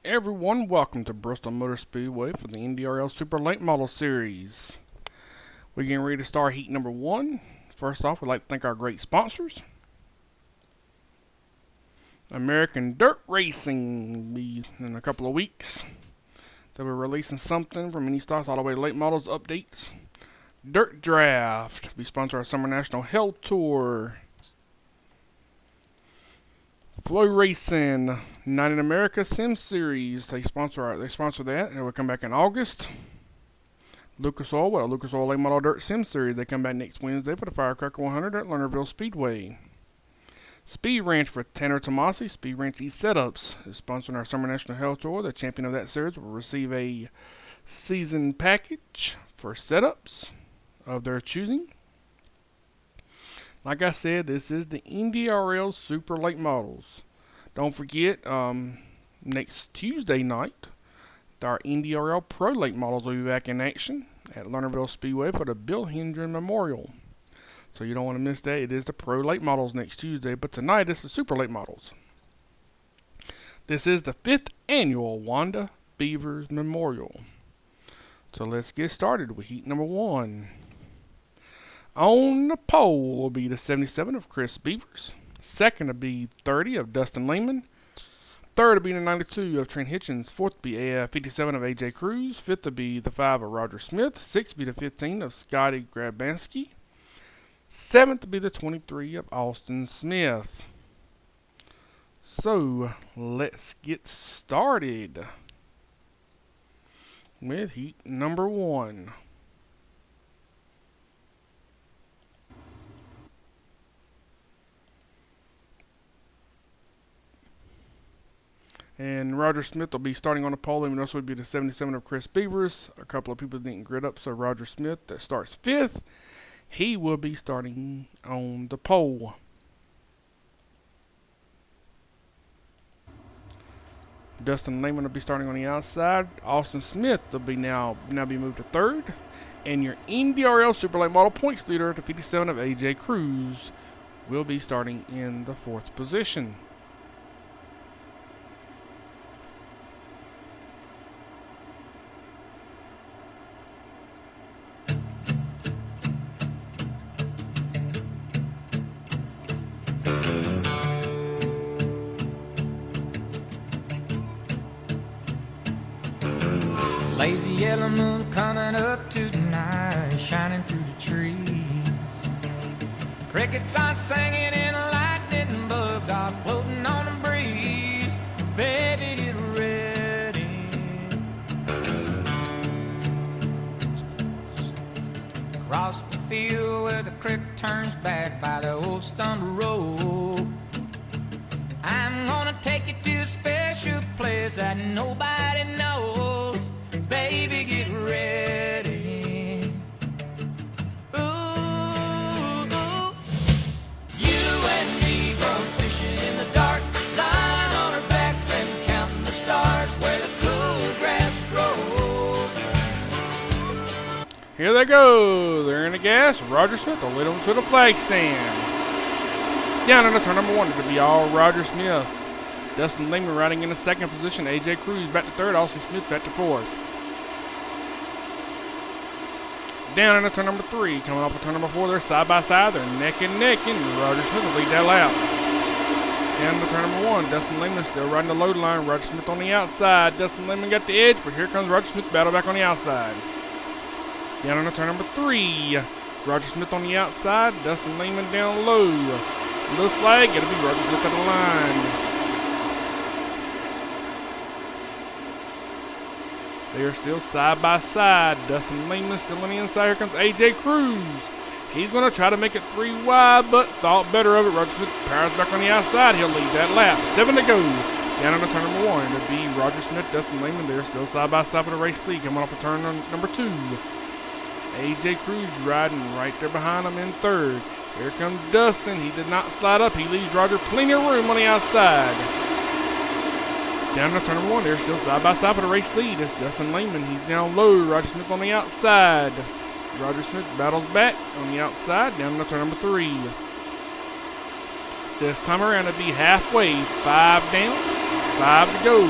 Everyone, welcome to Bristol Motor Speedway for the NDRL Super Late Model Series. We're getting ready to start heat number 1. First off, we'd like to thank our great sponsors. American Dirt Racing will be in a couple of weeks. They'll be releasing something from mini stocks all the way to late models updates. Dirt Draft, we sponsor our Summer National Hell Tour. Flow Racing, United America Sim Series, they sponsor that, and we'll come back in August. Lucas Oil, Lucas Oil Late Model Dirt Sim Series, they come back next Wednesday for the Firecracker 100 at Lernerville Speedway. Speed Ranch for Tanner Tomasi, Speed Ranch E-Setups, is sponsoring our Summer National Hell Tour. The champion of that series will receive a season package for setups of their choosing. Like I said, this is the NDRL Super Late Models. Don't forget, next Tuesday night, our NDRL Pro Late Models will be back in action at Lernerville Speedway for the Bill Hendren Memorial. So you don't want to miss that. It is the Pro Late Models next Tuesday, but tonight it's the Super Late Models. This is the 5th annual Wanda Beavers Memorial. So let's get started with heat number 1. On the pole will be the 77 of Chris Beavers. Second will be 30 of Dustin Lehman. Third will be the 92 of Trent Hitchens. Fourth will be a 57 of AJ Cruz. Fifth will be the 5 of Roger Smith. Sixth will be the 15 of Scotty Grabansky. Seventh will be the 23 of Austin Smith. So let's get started with heat number 1. And Roger Smith will be starting on the pole, and this would be the 77 of Chris Beavers. A couple of people didn't grid up, so Roger Smith, that starts 5th, he will be starting on the pole. Dustin Lehman will be starting on the outside. Austin Smith will be now be moved to 3rd. And your NDRL Super Late Model points leader, the 57 of AJ Cruz, will be starting in the 4th position. Lazy yellow moon coming up tonight, shining through the trees. Crickets are singing and lightning bugs are floating on the breeze. Baby, get ready. Across the field where the creek turns back by the old stone road, I'm gonna take you to a special place that nobody knows. Baby, get ready. Ooh, ooh. You and me go fishing in the dark, lying on our backs and counting the stars where the cool grass grows. Here they go. They're in the gas. Roger Smith will lead them to the flag stand. Down in the turn number 1 to be all Roger Smith. Dustin Lehman riding in the 2nd position. AJ Cruz back to 3rd. Austin Smith back to 4th. Down in the turn number 3, coming off of turn number 4, they're side by side, they're neck and neck, and Roger Smith will lead that lap. Down in the turn number 1, Dustin Lehman still riding the load line, Roger Smith on the outside. Dustin Lehman got the edge, but here comes Roger Smith, battle back on the outside. Down in the turn number 3, Roger Smith on the outside, Dustin Lehman down low. Looks like it'll be Roger Smith at the line. They are still side by side. Dustin Lehman still on the inside. Here comes AJ Cruz. He's going to try to make it 3 wide, but thought better of it. Roger Smith powers back on the outside. He'll lead that lap. 7 to go. Down on the turn number 1. It'll be Roger Smith, Dustin Lehman. They're still side by side for the race lead. Coming off of turn number 2. AJ Cruz riding right there behind him in 3rd. Here comes Dustin. He did not slide up. He leaves Roger plenty of room on the outside. Down to turn number 1, they're still side by side for the race lead. It's Dustin Lehman. He's down low. Roger Smith on the outside. Roger Smith battles back on the outside. Down to turn number 3. This time around it'll be halfway. 5 down, 5 to go.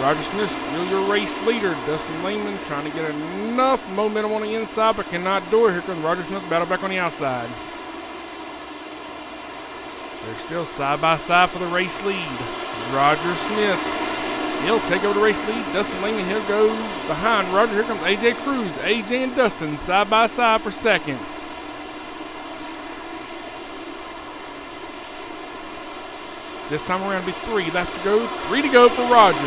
Roger Smith still your race leader. Dustin Lehman trying to get enough momentum on the inside, but cannot do it. Here comes Roger Smith, battle back on the outside. They're still side by side for the race lead. Roger Smith, he'll take over the race lead. Dustin Lehman, he'll go behind Roger. Here comes AJ Cruz. AJ and Dustin side by side for second. This time around, it'll be 3 laps to go. 3 to go for Roger.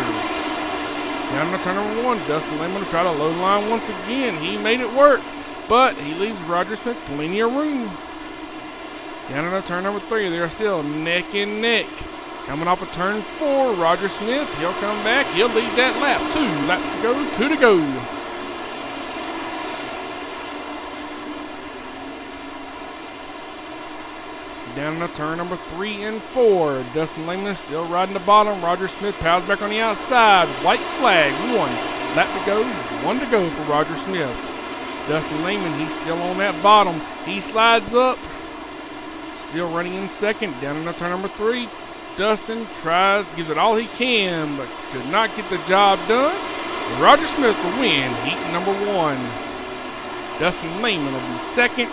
Down to turn number 1. Dustin Lehman will try to low line once again. He made it work, but he leaves Roger Smith plenty of room. Down to turn number 3. They're still neck and neck. Coming off of turn 4, Roger Smith. He'll come back. He'll lead that lap. 2 laps to go. 2 to go. Down to turn number 3 and 4. Dustin Lehman still riding the bottom. Roger Smith powers back on the outside. White flag. 1 lap to go. 1 to go for Roger Smith. Dustin Lehman, he's still on that bottom. He slides up. Still running in second. Down into turn number 3. Dustin tries, gives it all he can, but could not get the job done. Roger Smith will win heat number 1. Dustin Lehman will be second.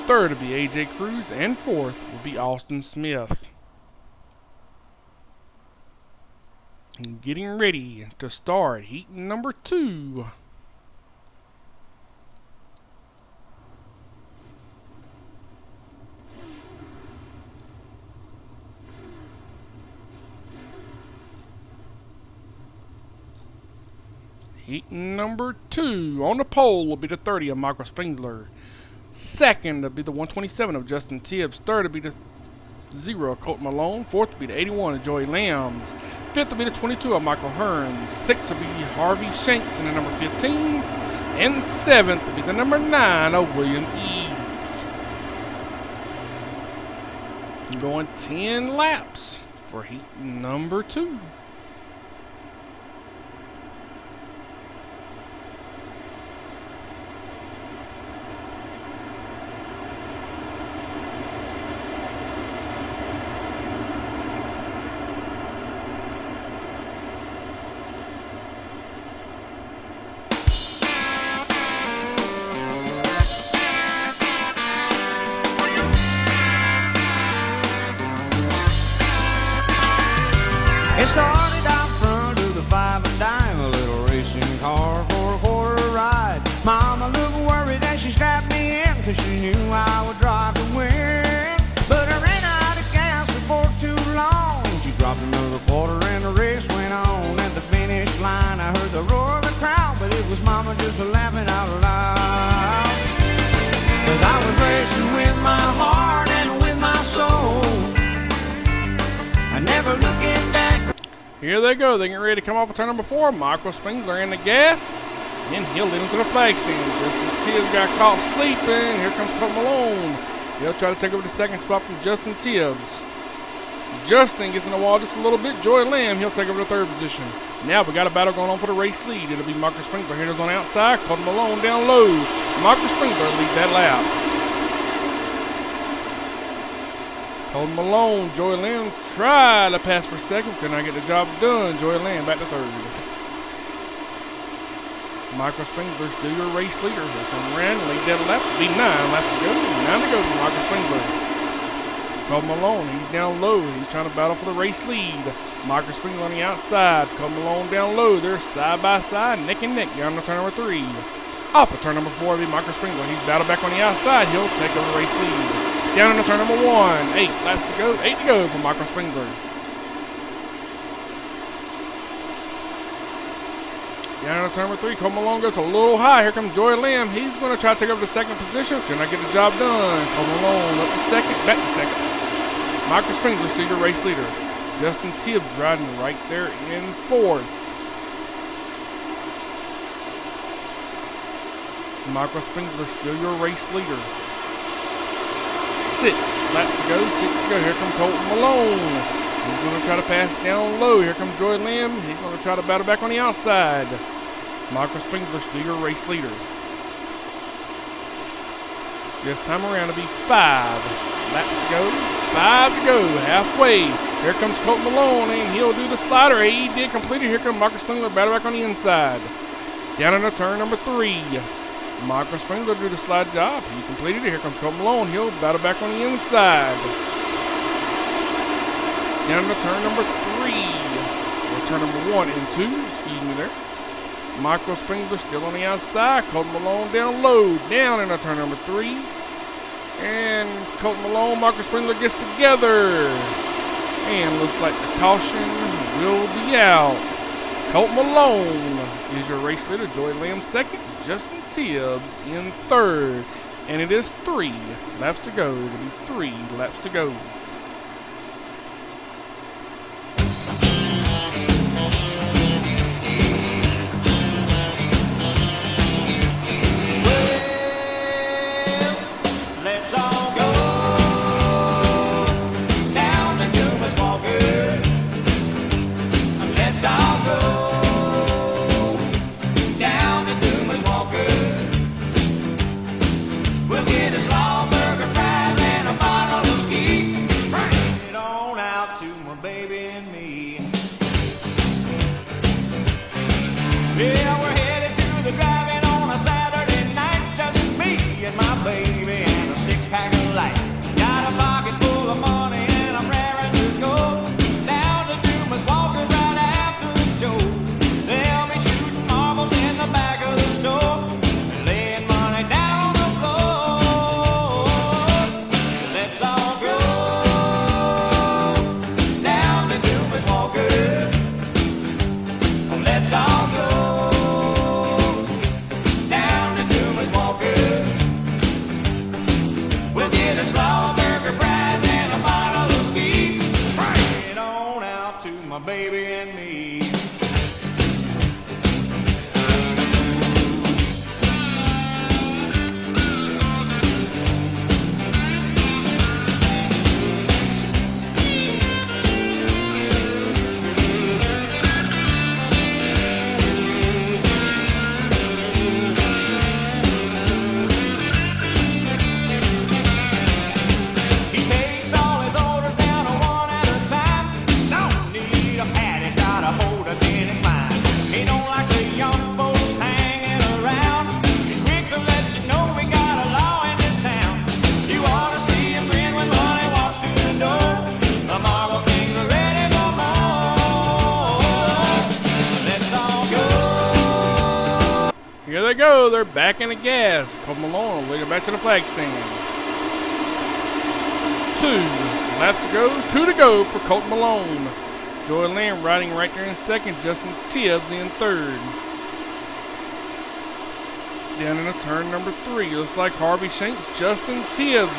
Third will be AJ Cruz, and fourth will be Austin Smith. And getting ready to start heat number 2. Heat number 2 on the pole will be the 30 of Michael Spengler. Second will be the 127 of Justin Tibbs. Third will be the 0 of Colt Malone. Fourth will be the 81 of Joey Lambs. Fifth will be the 22 of Michael Hearns. Sixth will be Harvey Shanks in the number 15. And seventh will be the number 9 of William Eads. Going 10 laps for heat number 2. It started out front of the 5 and dime, a little racing car for a quarter ride. Mama looked worried as she strapped me in, cause she knew I would drive to win. But I ran out of gas before too long. She dropped another quarter and the race went on. At the finish line I heard the roar of the crowd, but it was Mama just laughing out loud. Cause I was racing with my heart and with my soul, I never looking back. Here they go. They're getting ready to come off of turn number 4. Michael Spengler in the gas. And he'll lead him to the flag stand. Justin Tibbs got caught sleeping. Here comes Colt Malone. He'll try to take over the second spot from Justin Tibbs. Justin gets in the wall just a little bit. Joy Lamb, he'll take over the third position. Now we got a battle going on for the race lead. It'll be Michael Spengler. Here's on the outside. Colt Malone down low. Michael Spengler leads that lap. Colt Malone, Joy Lamb tried to pass for second, could not get the job done. Joy Lamb back to third. Michael Spengler, still your race leader. Here come Rand, lead that lap. Be 9 laps to go. 9 to go for Michael Spengler. Colt Malone, he's down low. He's trying to battle for the race lead. Michael Spengler on the outside. Colt Malone down low. They're side by side, neck and neck down to turn number 3. Off of turn number 4 will be Michael Spengler. He's battled back on the outside. He'll take over the race lead. Down into turn number 1. 8 laps to go. 8 to go for Michael Spengler. Down into turn number 3. Colt Malone goes a little high. Here comes Joy Lamb. He's going to try to take over the second position. Can I get the job done? Colt Malone up to second. Back to second. Michael Spengler still your race leader. Justin Tibbs riding right there in fourth. Michael Spengler still your race leader. 6 laps to go. 6 to go. Here comes Colt Malone. He's going to try to pass down low. Here comes Joy Lamb. He's going to try to battle back on the outside. Michael Spengler still your race leader. This time around it'll be 5 laps to go. 5 to go. Halfway Here comes Colt Malone, and he'll do the slider. He did complete it. Here comes Michael Spengler, battle back on the inside. Down into turn number 3. Michael Spengler do the slide job. He completed it. Here comes Colt Malone. He'll battle back on the inside. Down into turn number 3. Or turn number 1 and 2. Excuse me there. Michael Spengler still on the outside. Colt Malone down low. Down into turn number 3. And Colt Malone, Michael Spengler gets together. And looks like the caution will be out. Colt Malone is your race leader. Joy Lamb second. Justin Tibbs in third. And it is 3 laps to go. It'll be 3 laps to go. Here they go, they're back in the gas. Colt Malone leading back to the flag stand. 2 laps to go, 2 to go for Colt Malone. Joy Lamb riding right there in second, Justin Tibbs in third. Down into turn number 3, looks like Harvey Shanks, Justin Tibbs.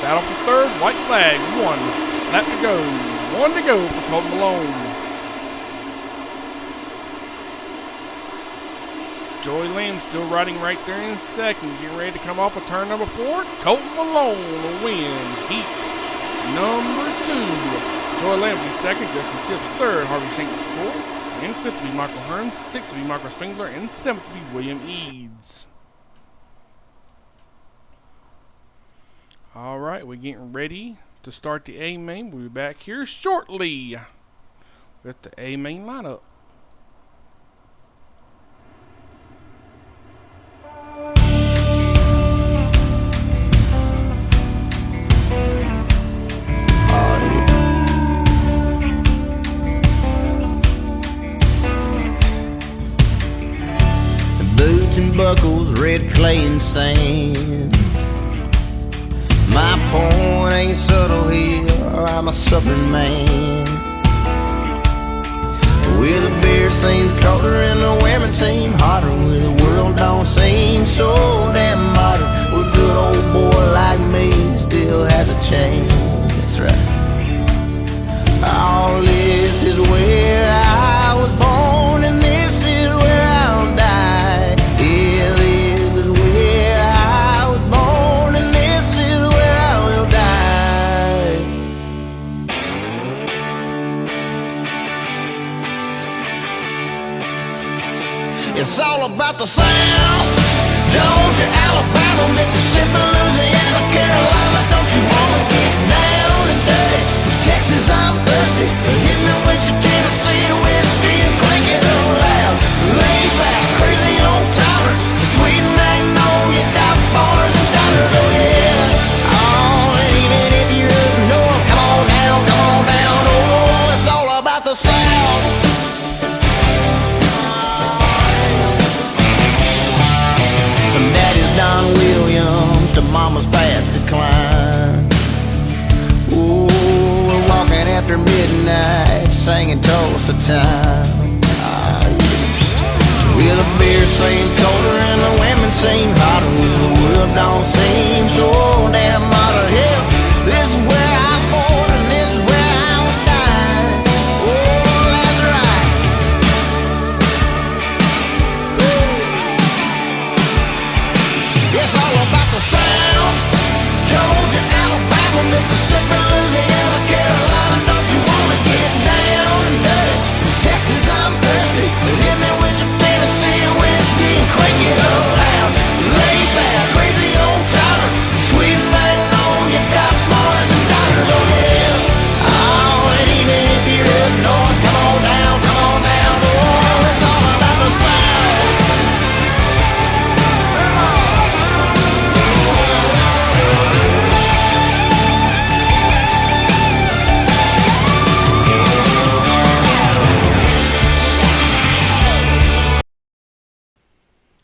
Battle for third, white flag, 1 lap to go. 1 to go for Colt Malone. Joy Lamb still riding right there in second. Getting ready to come off of turn number 4. Colt Malone wins heat number 2. Joy Lamb will be second. Justin Tibbs third. Harvey Shanks fourth. And fifth will be Michael Hearns. Sixth will be Michael Spengler. And seventh will be William Eads. All right, we're getting ready to start the A main. We'll be back here shortly with the A main lineup. Buckles, red clay and sand. My point ain't subtle here, I'm a southern man. We're the Bears seems colder and the women seem hotter. Where the world don't seem so damn modern. Where a good old boy like me still has a chance. That's right. All this is where I was born, and this is where I'll die. Yeah, this is where I was born, and this is where I will die. It's all about the South. Georgia, Alabama, Mississippi, Louisiana, Carolina. Don't you wanna get down and dirty? Texas, I'm thirsty. thirsty. Hit me with your Tennessee whiskey and crank it up loud. Lay back, crazy old timer. Sweet magnolia, got bars and dollars, oh yeah. Oh, and even if you don't know, come on down, oh, it's all about the South. From Daddy's Don Williams to Mama's Patsy Cline. Ooh, we're walking after midnight, singing Tulsa time. Well, the beer seems colder and the women seem hotter. The world don't seem so damn modern. Hell, this is where I was born and this is where I'll die. Oh, that's right. It's all about the South. Georgia, Alabama, Mississippi, Louisiana, Carolina. Don't you wanna get down and dirty? Texas, I'm thirsty. Hit me with your Tennessee whiskey and crank it up loud. Lay back, crazy old timer. Sweet magnolia, got bars and dollars, oh yeah. Oh, and even if you're up north, come on down, oh, it's all about the South.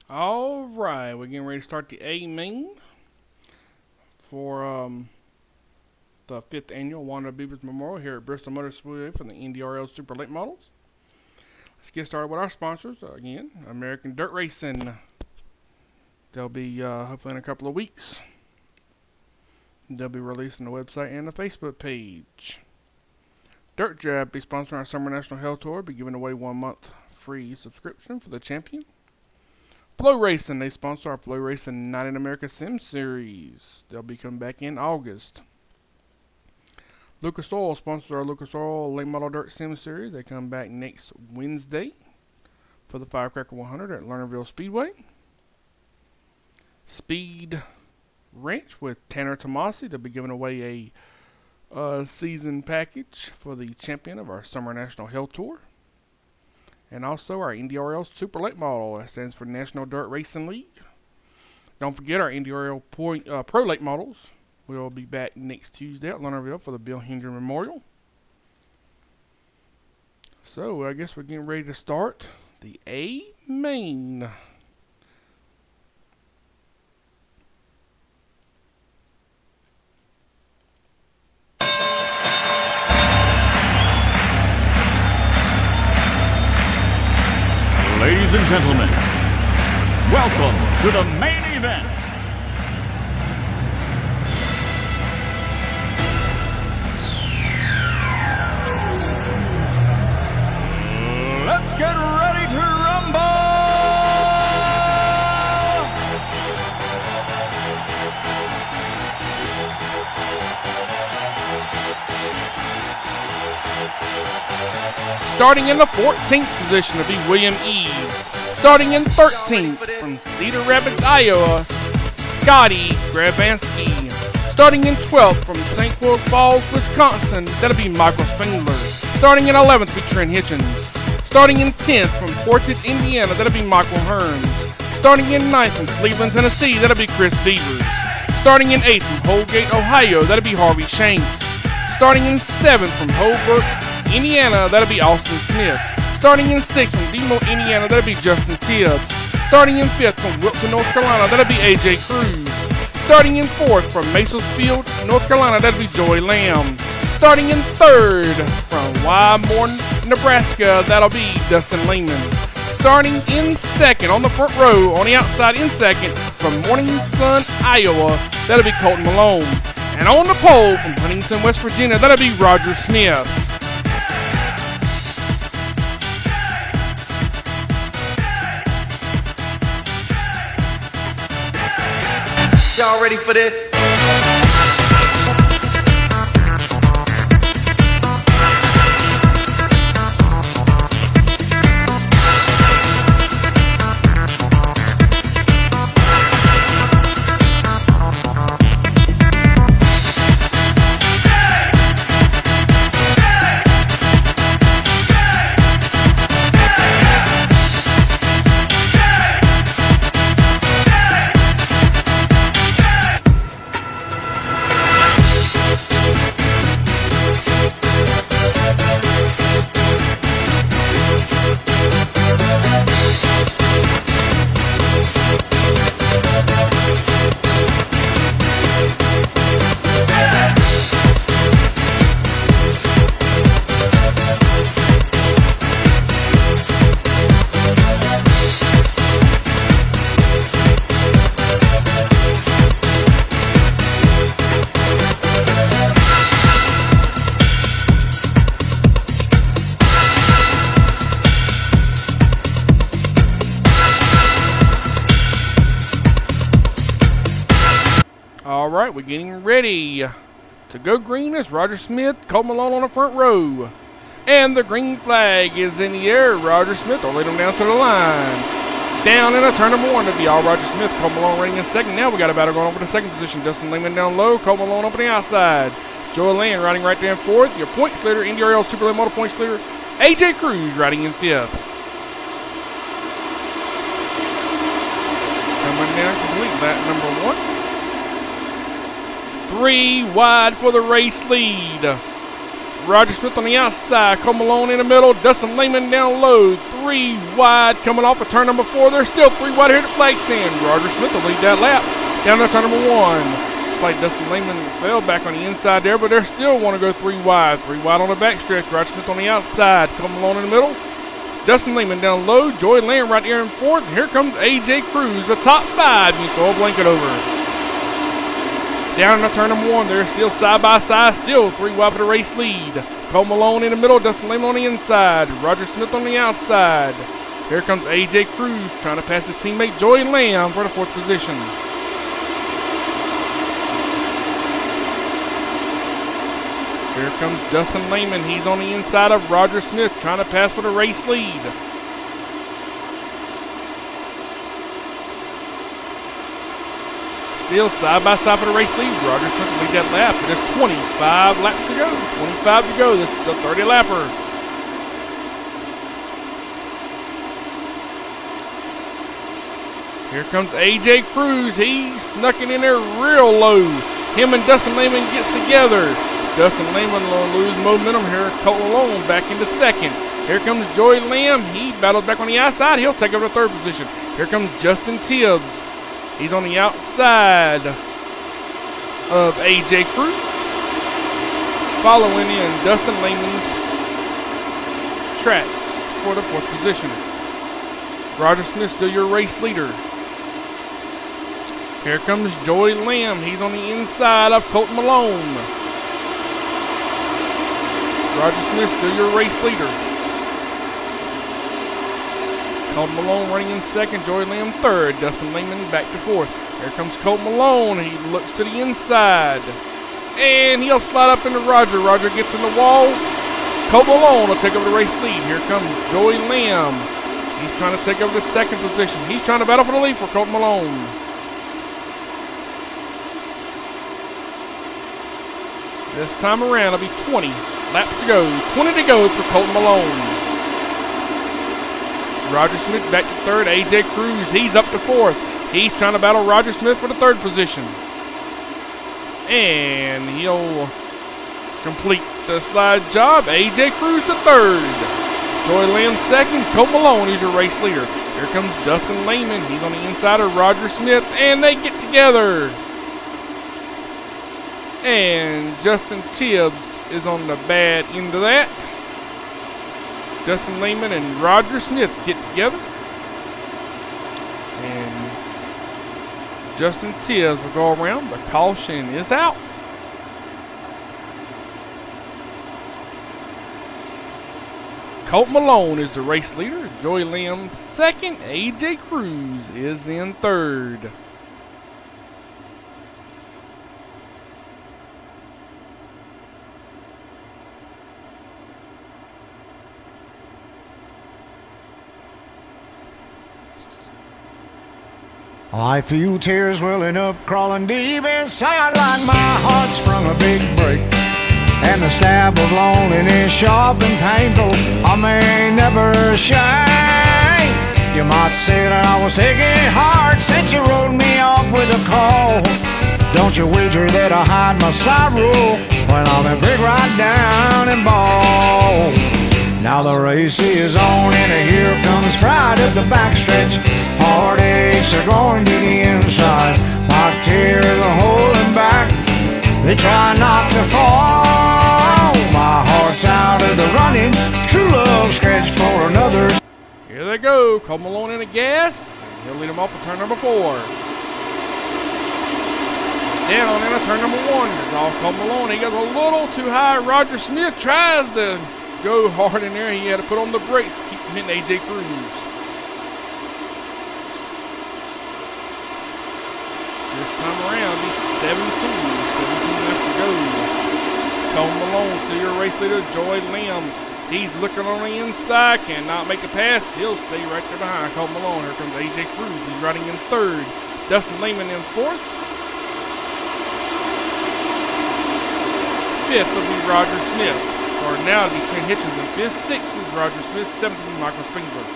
Alright, we're getting ready to start the A main for the 5th annual Wanda Beavers Memorial here at Bristol Motor Speedway for the NDRL Super Late Models. Let's get started with our sponsors. Again, American Dirt Racing. They'll be hopefully in a couple of weeks. They'll be releasing the website and the Facebook page. Dirt Jab be sponsoring our Summer National Hell Tour. Be giving away 1 month free subscription for the champion. Flow Racing, they sponsor our Flow Racing Night in America Sim Series. They'll be coming back in August. Lucas Oil sponsors our Lucas Oil Late Model Dirt Sim Series. They come back next Wednesday for the Firecracker 100 at Lernerville Speedway. Speed Ranch with Tanner Tomasi. They'll be giving away a season package for the champion of our Summer National Hell Tour. And also our NDRL Super Late Model. That stands for National Dirt Racing League. Don't forget our NDRL Pro Late Models. We'll be back next Tuesday at Lernerville for the Bill Hendren Memorial. So I guess we're getting ready to start the A main. Ladies and gentlemen, welcome to the main event. Let's get ready to rumble! Starting in the 14th position to be William Eves. Starting in 13th from Cedar Rapids, Iowa, Scotty Grabansky. Starting in 12th from St. Louis Falls, Wisconsin, that'll be Michael Spengler. Starting in 11th will be Trent Hitchens. Starting in 10th from Portage, Indiana, that'll be Michael Hearns. Starting in 9th from Cleveland, Tennessee, that'll be Chris Beavers. Starting in 8th from Holgate, Ohio, that'll be Harvey Shanks. Starting in 7th from Holbrook, Indiana, that'll be Austin Smith. Starting in 6th from Demo, Indiana, that'll be Justin Tibbs. Starting in 5th from Wilton, North Carolina, that'll be AJ Cruz. Starting in 4th from Maplesfield, North Carolina, that'll be Joey Lamb. Starting in 3rd from Wymore, Nebraska, that'll be Dustin Lehman. Starting in 2nd on the front row, on the outside in 2nd from Morning Sun, Iowa, that'll be Colton Malone. And on the pole from Huntington, West Virginia, that'll be Roger Smith. Y'all ready for this? we're getting ready to go green as Roger Smith, Colt Malone on the front row. And the green flag is in the air. Roger Smith will lead them down to the line. Down in a turn number 1 to be all Roger Smith. Colt Malone running in second. Now we got a battle going over the second position. Dustin Lehman down low. Colt Malone up on the outside. Joel Land riding right there in fourth. Your points leader, NDRL Super Late Model points leader, AJ Cruz riding in fifth. Coming down complete lap number 1. 3 wide for the race lead. Roger Smith on the outside, Colt Malone in the middle, Dustin Lehman down low, 3 wide coming off of turn number 4. There's still 3 wide here at the flag stand. Roger Smith will lead that lap down to turn number 1. Looks like Dustin Lehman fell back on the inside there, but they still want to go 3 wide. 3 wide on the back stretch. Roger Smith on the outside, Colt Malone in the middle, Dustin Lehman down low, Joy Land right there in fourth. Here comes AJ Cruz, the top 5. You throw a blanket over. Down in the turn number 1, they're still side by side, still 3 wide for the race lead. Colt Malone in the middle, Dustin Lehman on the inside, Roger Smith on the outside. Here comes AJ Cruz trying to pass his teammate Joey Lamb for the 4th position. Here comes Dustin Lehman, he's on the inside of Roger Smith trying to pass for the race lead. Still side by side for the race lead. Roger Smith will lead that lap. There's 25 laps to go. 25 to go. This is the 30 lapper. Here comes AJ Cruz. He's snucking in there real low. Him and Dustin Lehman gets together. Dustin Lehman will lose momentum here. Colt Malone back into second. Here comes Joey Lamb. He battles back on the outside. He'll take over the 3rd position. Here comes Justin Tibbs. He's on the outside of AJ Cruz. Following in Dustin Lehman's tracks for the 4th position. Roger Smith still your race leader. Here comes Joey Lamb. He's on the inside of Colt Malone. Roger Smith still your race leader. Colt Malone running in second, Joey Lamb 3rd, Dustin Lehman back to 4th. Here comes Colt Malone, he looks to the inside, and he'll slide up into Roger. Roger gets in the wall. Colt Malone will take over the race lead. Here comes Joey Lamb. He's trying to take over the 2nd position. He's trying to battle for the lead for Colt Malone. This time around, it'll be 20 laps to go. 20 to go for Colt Malone. Roger Smith back to 3rd. AJ Cruz, he's up to 4th. He's trying to battle Roger Smith for the 3rd position. And he'll complete the slide job. AJ Cruz to 3rd. Joey Lamb 2nd. Colt Malone is your race leader. Here comes Dustin Lehman. He's on the inside of Roger Smith. And they get together. And Justin Tibbs is on the bad end of that. Dustin Lehman and Roger Smith get together. And Justin Tibbs will go around. The caution is out. Colt Malone is the race leader. Joey Lamb 2nd. AJ Cruz is in 3rd. I feel tears welling up, crawling deep inside like my heart sprung a big break. And the stab of loneliness, sharp and painful, I may never shine. You might say that I was taking it hard since you wrote me off with a call. Don't you wager that I hide my sorrow when I'm in break right down and ball. Now the race is on and here comes pride at the backstretch. Heartaches are going to the inside. My tears are holding back. They try not to fall. My heart's out of the running. True love sketch for another. Here they go. Colt Malone in the gas. He'll lead them off at turn number 4. Down in turn number 1. It's off Colt Malone. He goes a little too high. Roger Smith tries to go hard in there. He had to put on the brakes to keep from hitting AJ Cruz. This time around, he's 17. Cole Malone, still your race leader, Joy Lamb. He's looking on the inside, cannot make a pass. He'll stay right there behind Cole Malone. Here comes AJ Cruz. He's riding in third. Dustin Lehman in fourth. Fifth will be Roger Smith. Or now it'll be Trent Hitchens in fifth. Sixth is Roger Smith. Seventh will be Michael Spengler.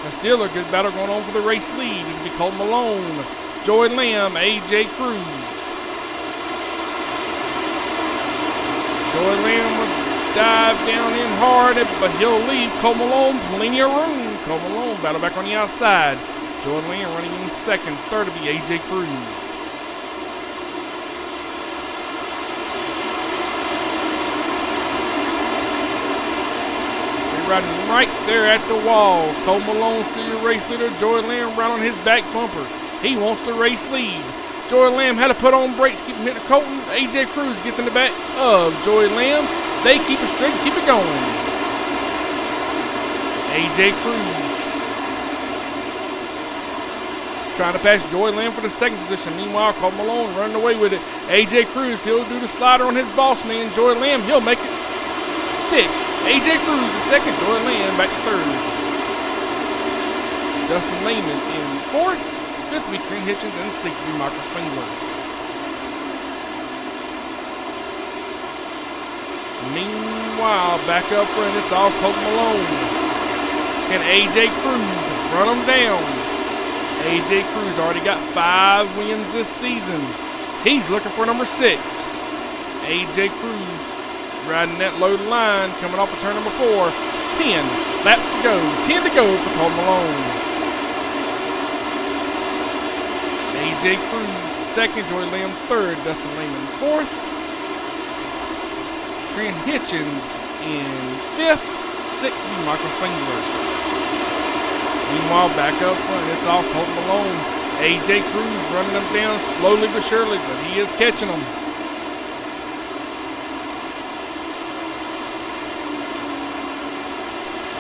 And still a good battle going on for the race lead. It'll be Cole Malone, Joy Lamb, AJ Cruz. Joy Lamb will dive down in hard, but he'll leave Cole Malone plenty of room. Cole Malone battle back on the outside. Joy Lamb running in second. Third will be AJ Cruz. They're riding right there at the wall. Cole Malone, still your race leader. Joy Lamb right on his back bumper. He wants the race lead. Joy Lamb had to put on brakes, keep him hitting Colton. AJ Cruz gets in the back of Joy Lamb. They keep it straight, keep it going. AJ Cruz trying to pass Joy Lamb for the second position. Meanwhile, Cole Malone running away with it. AJ Cruz, he'll do the slider on his boss man, Joy Lamb. He'll make it stick. AJ Cruz the second, Joy Lamb back to third. Dustin Lehman in fourth. Fifth will be Trent Hitchens, and sixth will be Michael Spengler. Meanwhile, back up front, it's all Cole Malone. Can AJ Cruz run him down? AJ Cruz already got 5 wins this season. He's looking for number 6. AJ Cruz riding that low line, coming off of turn number 4. 10 laps to go. 10 to go for Cole Malone. AJ Cruz second, Joy Lamb third, Dustin Lehman fourth. Trent Hitchens in fifth. Sixth will be Michael Spengler. Meanwhile, back up front, it's all Cole Malone. AJ Cruz running them down slowly but surely, but he is catching them.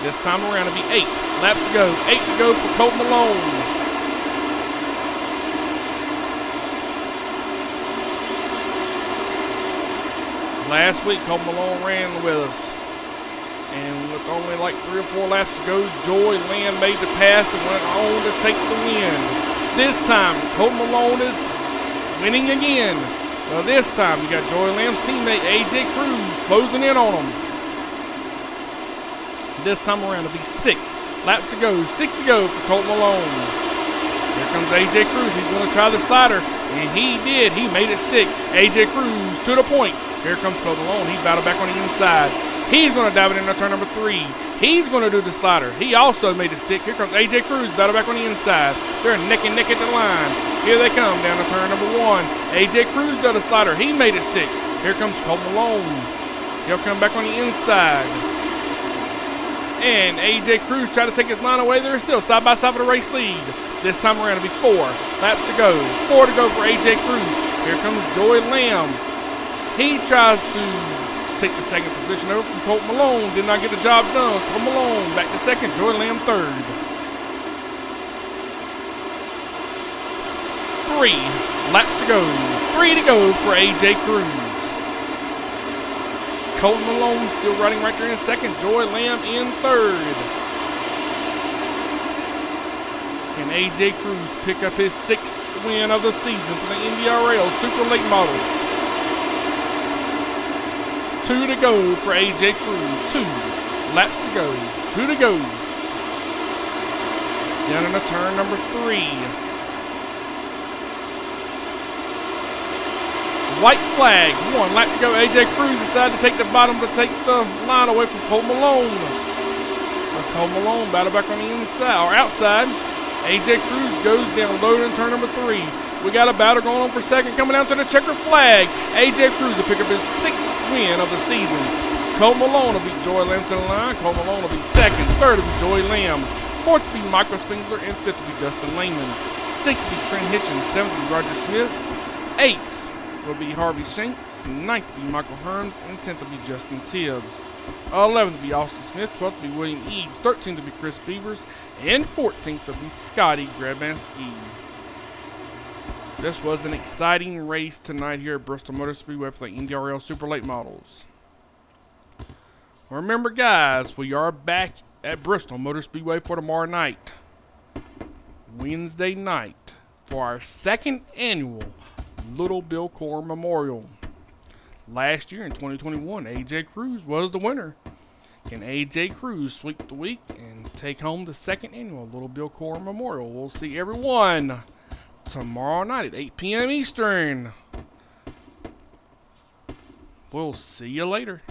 This time around it'll be 8 laps to go. 8 to go for Cole Malone. Last week, Cole Malone ran with us. And with only like 3 or 4 laps to go, Joy Lamb made the pass and went on to take the win. This time, Cole Malone is winning again. Well, this time, you got Joy Lamb's teammate, AJ Cruz, closing in on him. This time around, it'll be 6 laps to go. 6 to go for Cole Malone. Here comes AJ Cruz. He's going to try the slider. And he did. He made it stick. AJ Cruz to the point. Here comes Cole Malone. He battled back on the inside. He's going to dive it into turn number 3. He's going to do the slider. He also made it stick. Here comes AJ Cruz. Battle back on the inside. They're neck and neck at the line. Here they come down to turn number 1. AJ Cruz does the slider. He made it stick. Here comes Cole Malone. He'll come back on the inside. And AJ Cruz tried to take his line away. They're still side by side for the race lead. This time around it'll be 4 laps to go. 4 to go for AJ Cruz. Here comes Joy Lamb. He tries to take the second position over from Cole Malone. Did not get the job done. Cole Malone back to second. Joy Lamb third. 3 laps to go. 3 to go for AJ Cruz. Cole Malone still riding right there in second. Joy Lamb in third. Can AJ Cruz pick up his 6th win of the season for the NDRL Super Late Model? 2 to go for AJ Cruz. 2 laps to go. 2 to go. Down into turn number 3. White flag. 1 lap to go. AJ Cruz decided to take the bottom to take the line away from Cole Malone. Cole Malone battle back on the inside or outside. AJ Cruz goes down low in turn number 3. We got a battle going on for second, coming down to the checkered flag. AJ Cruz will pick up his 6th win of the season. Cole Malone will beat Joy Lamb to the line. Cole Malone will be second. Third will be Joy Lamb. Fourth will be Michael Spengler. And fifth will be Dustin Lehman. Sixth will be Trent Hitchens. Seventh will be Roger Smith. Eighth will be Harvey Shanks. Ninth will be Michael Hearns. And 10th will be Justin Tibbs. 11th will be Austin Smith. 12th will be William Eads. 13th will be Chris Beavers. And 14th will be Scotty Grabanski. This was an exciting race tonight here at Bristol Motor Speedway for the NDRL Super Late Models. Remember, guys, we are back at Bristol Motor Speedway for tomorrow night, Wednesday night, for our second annual Little Bill Core Memorial. Last year in 2021, AJ Cruz was the winner. Can AJ Cruz sweep the week and take home the second annual Little Bill Core Memorial? We'll see everyone tomorrow night at 8 p.m. Eastern. We'll see you later.